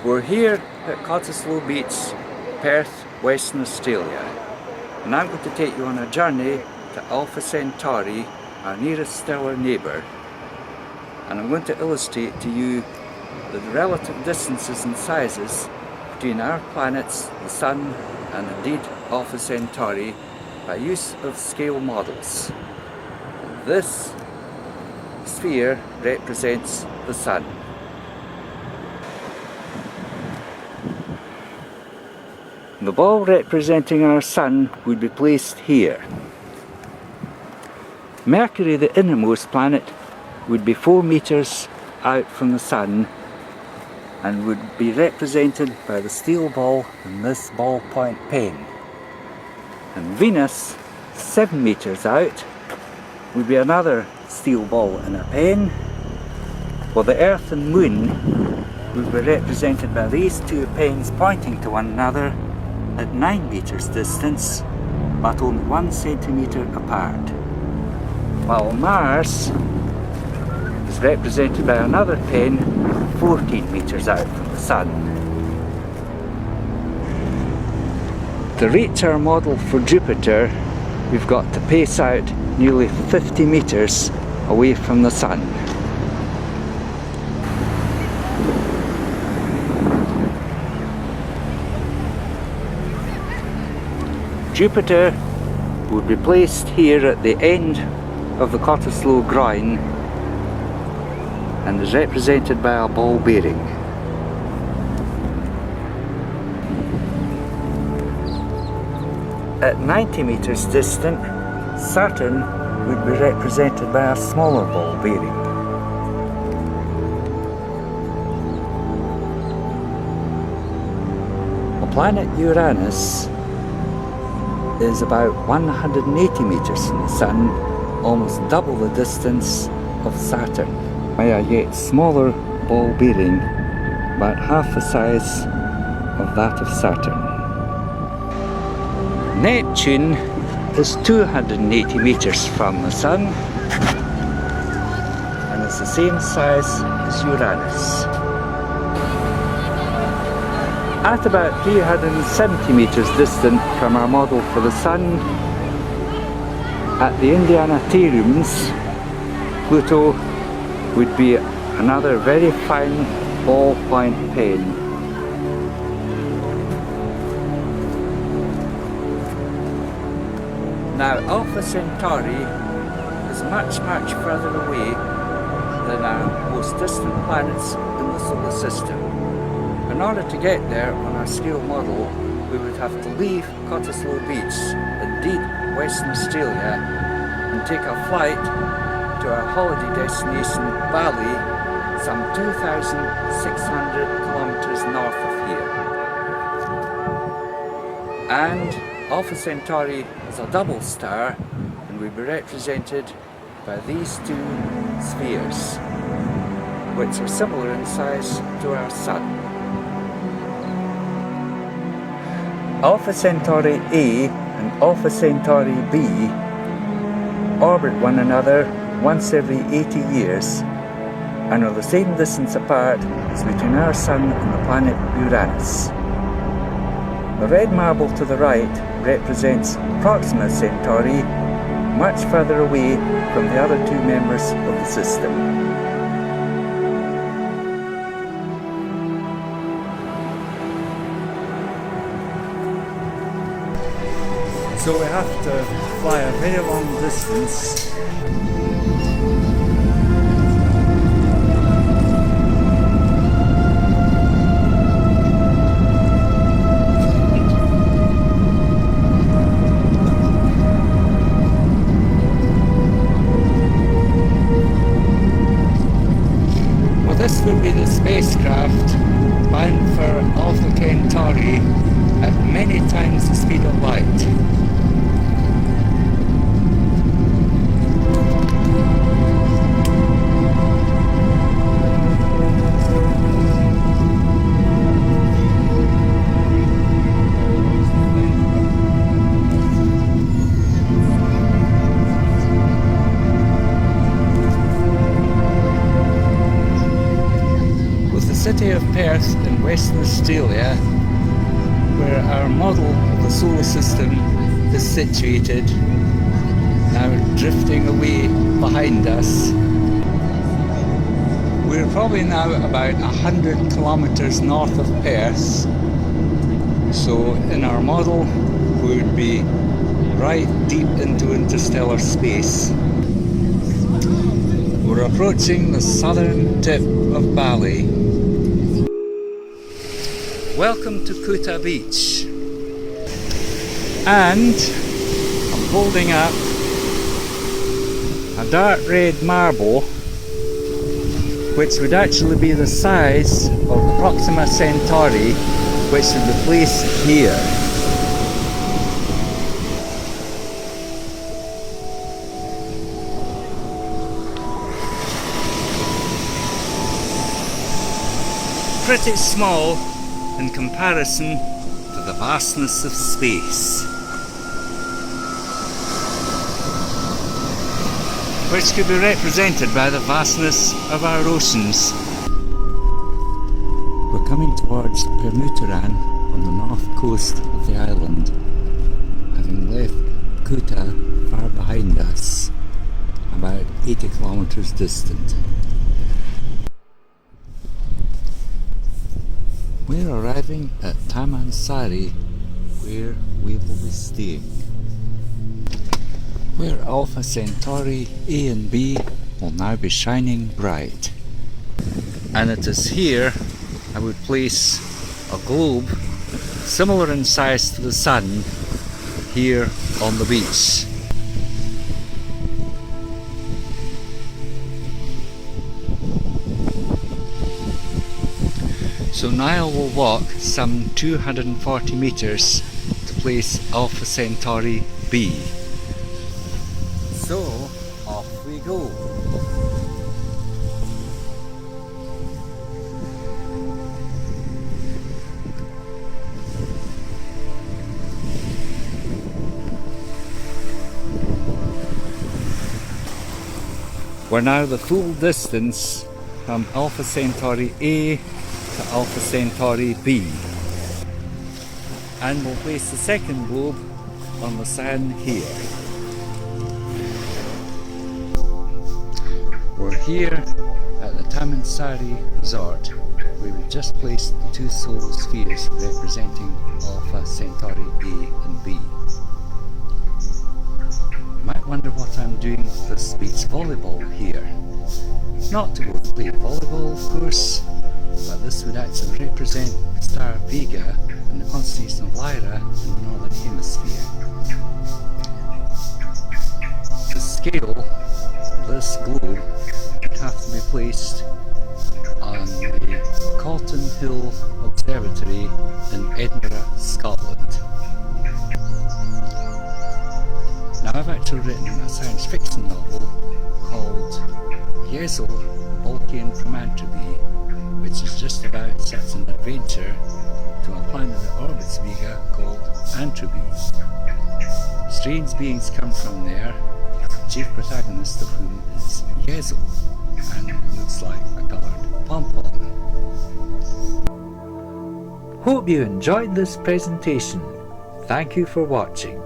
We're here at Cottesloe Beach, Perth, Western Australia, and I'm going to take you on a journey to Alpha-Centauri, our nearest stellar neighbour, and I'm going to illustrate to you the relative distances and sizes between our planets, the Sun, and indeed Alpha-Centauri by use of scale models. This sphere represents the Sun. The ball representing our Sun would be placed here. Mercury, the innermost planet, would be 4 meters out from the Sun and would be represented by the steel ball and this ballpoint pen. And Venus, 7 meters out, would be another steel ball and a pen, while the Earth and Moon would be represented by these two pens pointing to one another at 9 meters distance, but only 1 centimeter apart. While Mars is represented by another pen 14 meters out from the Sun. To reach our model for Jupiter, we've got to pace out nearly 50 meters away from the Sun. Jupiter would be placed here at the end of the Cottesloe groin and is represented by a ball bearing. At 90 meters distant, Saturn would be represented by a smaller ball bearing. The planet Uranus is about 180 meters from the Sun, almost double the distance of Saturn, by a yet smaller ball bearing, about half the size of that of Saturn. Neptune is 280 meters from the Sun and is the same size as Uranus. At about 370 meters distant from our model for the Sun, at the Indianatariums, Pluto would be another very fine ballpoint pen. Now Alpha-Centauri is much further away than our most distant planets in the solar system. In order to get there on our scale model, we would have to leave Cottesloe Beach, indeed Western Australia, and take a flight to our holiday destination Bali, some 2,600 kilometers north of here. And Alpha-Centauri is a double star and will be represented by these two spheres, which are similar in size to our Sun. Alpha-Centauri A and Alpha-Centauri B orbit one another once every 80 years and are the same distance apart as between our Sun and the planet Uranus. The red marble to the right represents Proxima Centauri, much further away from the other two members of the system. So we have to fly a very long distance. Well, this would be the spacecraft bound for Alpha-Centauri at many times the speed of light. city of Perth in Western Australia, where our model of the solar system is situated, now drifting away behind us. We're probably now about 100 kilometres north of Perth, so in our model we would be right deep into interstellar space. We're approaching the southern tip of Bali. Welcome to Kuta Beach, and I'm holding up a dark red marble which would actually be the size of the Proxima Centauri, which would be placed here. Pretty small in comparison to the vastness of space, which could be represented by the vastness of our oceans. We're coming towards Permuturan on the north coast of the island, having left Kuta far behind us, about 80 kilometres distant. We're arriving at Taman Sari, where we will be staying, where Alpha-Centauri A and B will now be shining bright. And it is here I would place a globe similar in size to the Sun here on the beach. So now we'll walk some 240 meters to place Alpha-Centauri B. So off we go. We're now the full distance from Alpha-Centauri A to Alpha-Centauri B, and we'll place the second globe on the sand here. We're here at the Taman Sari resort, where we just placed the two solar spheres representing Alpha-Centauri A and B. You might wonder what I'm doing with this beach volleyball here. Not to go play volleyball, of course, but this would actually represent the star Vega and the constellation of Lyra in the northern hemisphere. To scale this globe would have to be placed on the Calton Hill Observatory in Edinburgh, Scotland. Now, I've actually written a science fiction novel called YESL, Balkien from Antrobi, which is just about such an adventure to a planet that orbits Vega called Antrobi. Strange beings come from there, the chief protagonist of whom is YESL, and looks like a coloured pom-pom. Hope you enjoyed this presentation. Thank you for watching.